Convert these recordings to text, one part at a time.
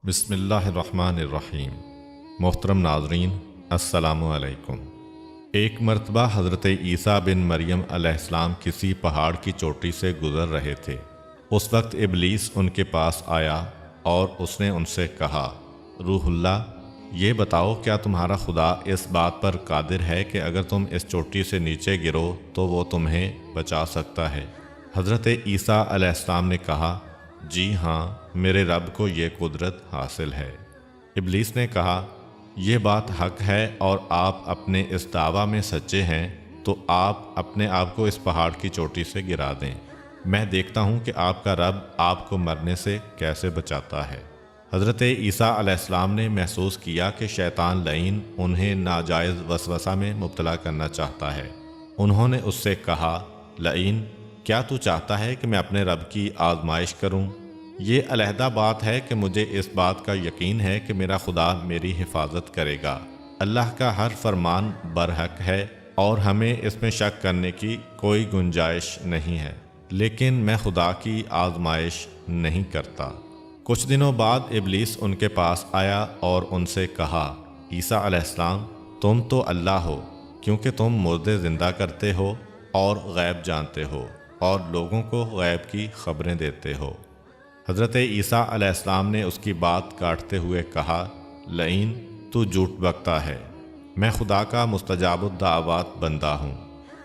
بسم اللہ الرحمن الرحیم۔ محترم ناظرین، السلام علیکم۔ ایک مرتبہ حضرت عیسیٰ بن مریم علیہ السلام کسی پہاڑ کی چوٹی سے گزر رہے تھے۔ اس وقت ابلیس ان کے پاس آیا اور اس نے ان سے کہا، روح اللہ، یہ بتاؤ کیا تمہارا خدا اس بات پر قادر ہے کہ اگر تم اس چوٹی سے نیچے گرو تو وہ تمہیں بچا سکتا ہے؟ حضرت عیسیٰ علیہ السلام نے کہا، جی ہاں، میرے رب کو یہ قدرت حاصل ہے۔ ابلیس نے کہا، یہ بات حق ہے اور آپ اپنے اس دعویٰ میں سچے ہیں تو آپ اپنے آپ کو اس پہاڑ کی چوٹی سے گرا دیں، میں دیکھتا ہوں کہ آپ کا رب آپ کو مرنے سے کیسے بچاتا ہے۔ حضرت عیسیٰ علیہ السلام نے محسوس کیا کہ شیطان لعین انہیں ناجائز وسوسہ میں مبتلا کرنا چاہتا ہے۔ انہوں نے اس سے کہا، لعین، کیا تو چاہتا ہے کہ میں اپنے رب کی آزمائش کروں؟ یہ علیحدہ بات ہے کہ مجھے اس بات کا یقین ہے کہ میرا خدا میری حفاظت کرے گا۔ اللہ کا ہر فرمان برحق ہے اور ہمیں اس میں شک کرنے کی کوئی گنجائش نہیں ہے، لیکن میں خدا کی آزمائش نہیں کرتا۔ کچھ دنوں بعد ابلیس ان کے پاس آیا اور ان سے کہا، عیسیٰ علیہ السلام، تم تو اللہ ہو کیونکہ تم مردے زندہ کرتے ہو اور غیب جانتے ہو اور لوگوں کو غیب کی خبریں دیتے ہو۔ حضرت عیسیٰ علیہ السلام نے اس کی بات کاٹتے ہوئے کہا، لعین، تو جھوٹ بکتا ہے، میں خدا کا مستجاب الدعوات بندہ ہوں۔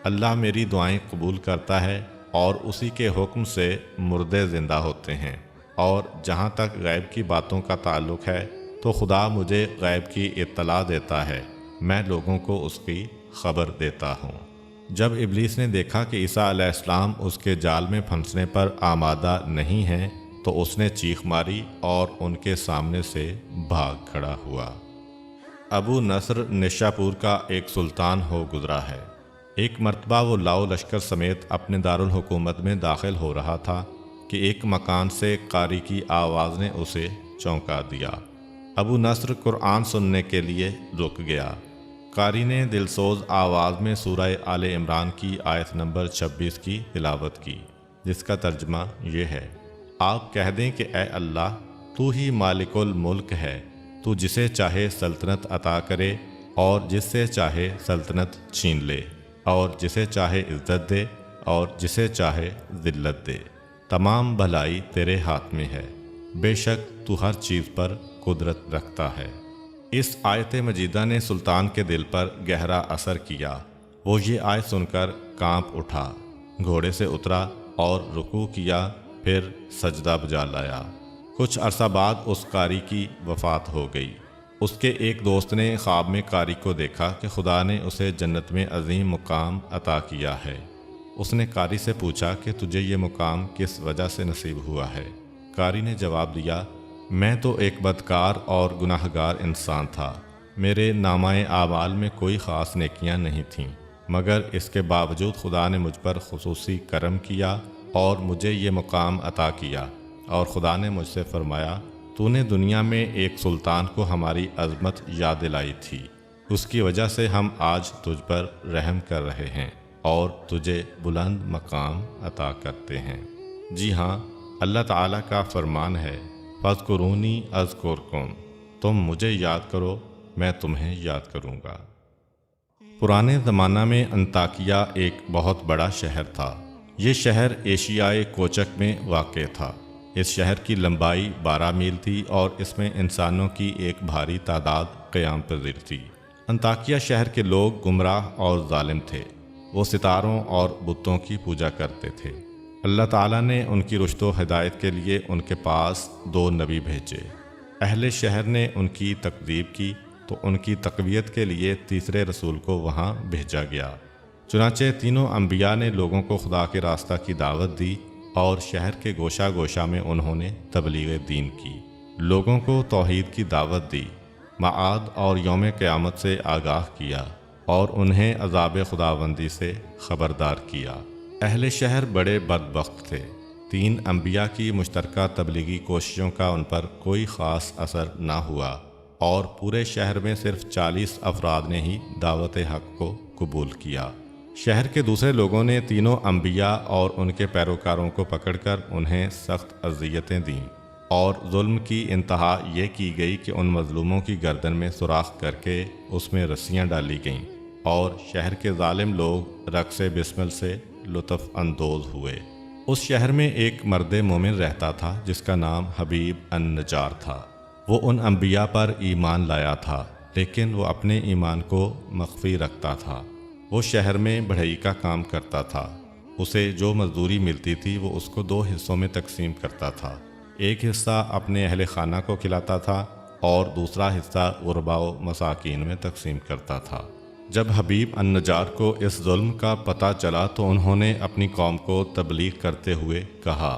اللہ میری دعائیں قبول کرتا ہے اور اسی کے حکم سے مردے زندہ ہوتے ہیں، اور جہاں تک غیب کی باتوں کا تعلق ہے تو خدا مجھے غیب کی اطلاع دیتا ہے، میں لوگوں کو اس کی خبر دیتا ہوں۔ جب ابلیس نے دیکھا کہ عیسیٰ علیہ السلام اس کے جال میں پھنسنے پر آمادہ نہیں ہیں تو اس نے چیخ ماری اور ان کے سامنے سے بھاگ کھڑا ہوا۔ ابو نصر نشاپور کا ایک سلطان ہو گزرا ہے۔ ایک مرتبہ وہ لاؤ لشکر سمیت اپنے دارالحکومت میں داخل ہو رہا تھا کہ ایک مکان سے قاری کی آواز نے اسے چونکا دیا۔ ابو نصر قرآن سننے کے لیے رک گیا۔ قاری نے دلسوز آواز میں سورہ آل عمران کی آیت نمبر 26 کی تلاوت کی، جس کا ترجمہ یہ ہے، آپ کہہ دیں کہ اے اللہ، تو ہی مالک الملک ہے، تو جسے چاہے سلطنت عطا کرے اور جس سے چاہے سلطنت چھین لے، اور جسے چاہے عزت دے اور جسے چاہے ذلت دے، تمام بھلائی تیرے ہاتھ میں ہے، بے شک تو ہر چیز پر قدرت رکھتا ہے۔ اس آیت مجیدہ نے سلطان کے دل پر گہرا اثر کیا۔ وہ یہ آیت سن کر کانپ اٹھا، گھوڑے سے اترا اور رکوع کیا، پھر سجدہ بجا لایا۔ کچھ عرصہ بعد اس قاری کی وفات ہو گئی۔ اس کے ایک دوست نے خواب میں قاری کو دیکھا کہ خدا نے اسے جنت میں عظیم مقام عطا کیا ہے۔ اس نے قاری سے پوچھا کہ تجھے یہ مقام کس وجہ سے نصیب ہوا ہے؟ قاری نے جواب دیا، میں تو ایک بدکار اور گناہ گار انسان تھا، میرے نامہ اعمال میں کوئی خاص نیکیاں نہیں تھیں، مگر اس کے باوجود خدا نے مجھ پر خصوصی کرم کیا اور مجھے یہ مقام عطا کیا، اور خدا نے مجھ سے فرمایا، تو نے دنیا میں ایک سلطان کو ہماری عظمت یاد دلائی تھی، اس کی وجہ سے ہم آج تجھ پر رحم کر رہے ہیں اور تجھے بلند مقام عطا کرتے ہیں۔ جی ہاں، اللہ تعالیٰ کا فرمان ہے، فاذکرونی اذکرکم، تم مجھے یاد کرو، میں تمہیں یاد کروں گا۔ پرانے زمانہ میں انطاکیہ ایک بہت بڑا شہر تھا۔ یہ شہر ایشیائے کوچک میں واقع تھا۔ اس شہر کی لمبائی 12 میل تھی اور اس میں انسانوں کی ایک بھاری تعداد قیام پذیر تھی۔ انطاکیہ شہر کے لوگ گمراہ اور ظالم تھے۔ وہ ستاروں اور بتوں کی پوجا کرتے تھے۔ اللہ تعالیٰ نے ان کی رشد و ہدایت کے لیے ان کے پاس 2 نبی بھیجے۔ اہل شہر نے ان کی تکذیب کی تو ان کی تقویت کے لیے تیسرے رسول کو وہاں بھیجا گیا۔ چنانچہ تینوں انبیاء نے لوگوں کو خدا کے راستہ کی دعوت دی اور شہر کے گوشہ گوشہ میں انہوں نے تبلیغ دین کی، لوگوں کو توحید کی دعوت دی، معاد اور یوم قیامت سے آگاہ کیا اور انہیں عذاب خداوندی سے خبردار کیا۔ اہل شہر بڑے بدبخت تھے۔ 3 انبیاء کی مشترکہ تبلیغی کوششوں کا ان پر کوئی خاص اثر نہ ہوا اور پورے شہر میں صرف 40 افراد نے ہی دعوت حق کو قبول کیا۔ شہر کے دوسرے لوگوں نے تینوں انبیاء اور ان کے پیروکاروں کو پکڑ کر انہیں سخت اذیتیں دیں اور ظلم کی انتہا یہ کی گئی کہ ان مظلوموں کی گردن میں سوراخ کر کے اس میں رسیاں ڈالی گئیں اور شہر کے ظالم لوگ رقص بسمل سے لطف اندوز ہوئے۔ اس شہر میں ایک مرد مومن رہتا تھا جس کا نام حبیب النجار تھا۔ وہ ان انبیاء پر ایمان لایا تھا، لیکن وہ اپنے ایمان کو مخفی رکھتا تھا۔ وہ شہر میں بڑھئی کا کام کرتا تھا۔ اسے جو مزدوری ملتی تھی وہ اس کو 2 حصوں میں تقسیم کرتا تھا۔ ایک حصہ اپنے اہل خانہ کو کھلاتا تھا اور دوسرا حصہ غرباء و مساکین میں تقسیم کرتا تھا۔ جب حبیب النجار کو اس ظلم کا پتہ چلا تو انہوں نے اپنی قوم کو تبلیغ کرتے ہوئے کہا،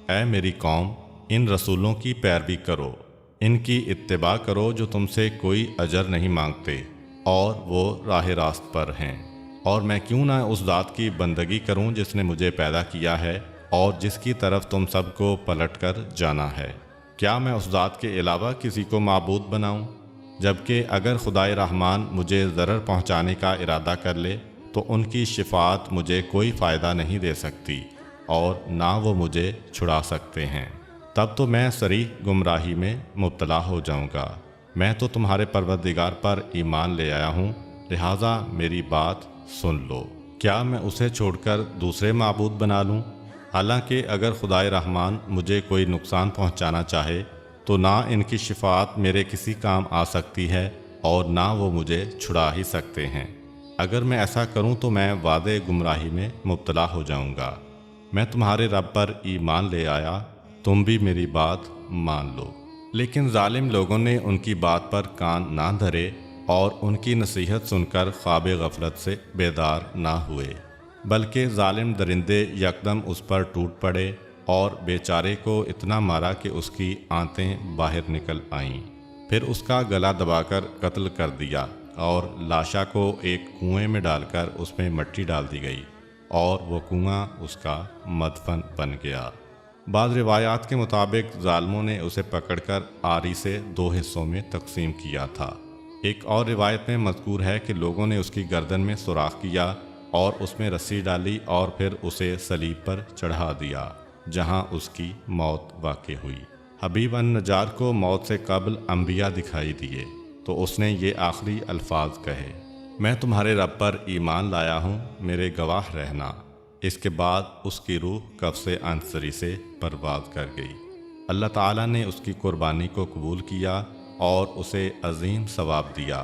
اے میری قوم، ان رسولوں کی پیروی کرو، ان کی اتباع کرو جو تم سے کوئی اجر نہیں مانگتے اور وہ راہ راست پر ہیں، اور میں کیوں نہ اس ذات کی بندگی کروں جس نے مجھے پیدا کیا ہے اور جس کی طرف تم سب کو پلٹ کر جانا ہے۔ کیا میں اس ذات کے علاوہ کسی کو معبود بناؤں؟ جبکہ اگر خدائے رحمان مجھے ضرر پہنچانے کا ارادہ کر لے تو ان کی شفاعت مجھے کوئی فائدہ نہیں دے سکتی اور نہ وہ مجھے چھڑا سکتے ہیں۔ تب تو میں صریح گمراہی میں مبتلا ہو جاؤں گا۔ میں تو تمہارے پروردگار پر ایمان لے آیا ہوں، لہٰذا میری بات سن لو۔ کیا میں اسے چھوڑ کر دوسرے معبود بنا لوں؟ حالانکہ اگر خدائے رحمان مجھے کوئی نقصان پہنچانا چاہے تو نہ ان کی شفاعت میرے کسی کام آ سکتی ہے اور نہ وہ مجھے چھڑا ہی سکتے ہیں۔ اگر میں ایسا کروں تو میں وعدے گمراہی میں مبتلا ہو جاؤں گا۔ میں تمہارے رب پر ایمان لے آیا، تم بھی میری بات مان لو۔ لیکن ظالم لوگوں نے ان کی بات پر کان نہ دھرے اور ان کی نصیحت سن کر خواب غفلت سے بیدار نہ ہوئے، بلکہ ظالم درندے یکدم اس پر ٹوٹ پڑے اور بیچارے کو اتنا مارا کہ اس کی آنتیں باہر نکل آئیں۔ پھر اس کا گلا دبا کر قتل کر دیا اور لاشا کو ایک کنویں میں ڈال کر اس میں مٹی ڈال دی گئی اور وہ کنواں اس کا مدفن بن گیا۔ بعض روایات کے مطابق ظالموں نے اسے پکڑ کر آری سے 2 حصوں میں تقسیم کیا تھا۔ ایک اور روایت میں مذکور ہے کہ لوگوں نے اس کی گردن میں سوراخ کیا اور اس میں رسی ڈالی اور پھر اسے صلیب پر چڑھا دیا، جہاں اس کی موت واقع ہوئی۔ حبیب النجار کو موت سے قبل انبیاء دکھائی دیے تو اس نے یہ آخری الفاظ کہے، میں تمہارے رب پر ایمان لایا ہوں، میرے گواہ رہنا۔ اس کے بعد اس کی روح قفس عنصری سے پرواز کر گئی۔ اللہ تعالیٰ نے اس کی قربانی کو قبول کیا اور اسے عظیم ثواب دیا۔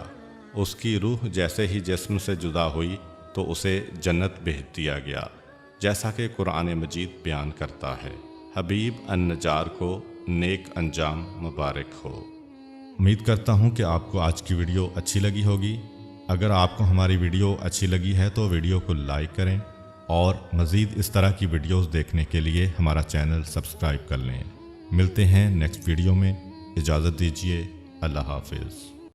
اس کی روح جیسے ہی جسم سے جدا ہوئی تو اسے جنت بھیج دیا گیا، جیسا کہ قرآن مجید بیان کرتا ہے۔ حبیب النجار کو نیک انجام مبارک ہو۔ امید کرتا ہوں کہ آپ کو آج کی ویڈیو اچھی لگی ہوگی۔ اگر آپ کو ہماری ویڈیو اچھی لگی ہے تو ویڈیو کو لائک کریں اور مزید اس طرح کی ویڈیوز دیکھنے کے لیے ہمارا چینل سبسکرائب کر لیں۔ ملتے ہیں نیکسٹ ویڈیو میں، اجازت دیجیے، اللہ حافظ۔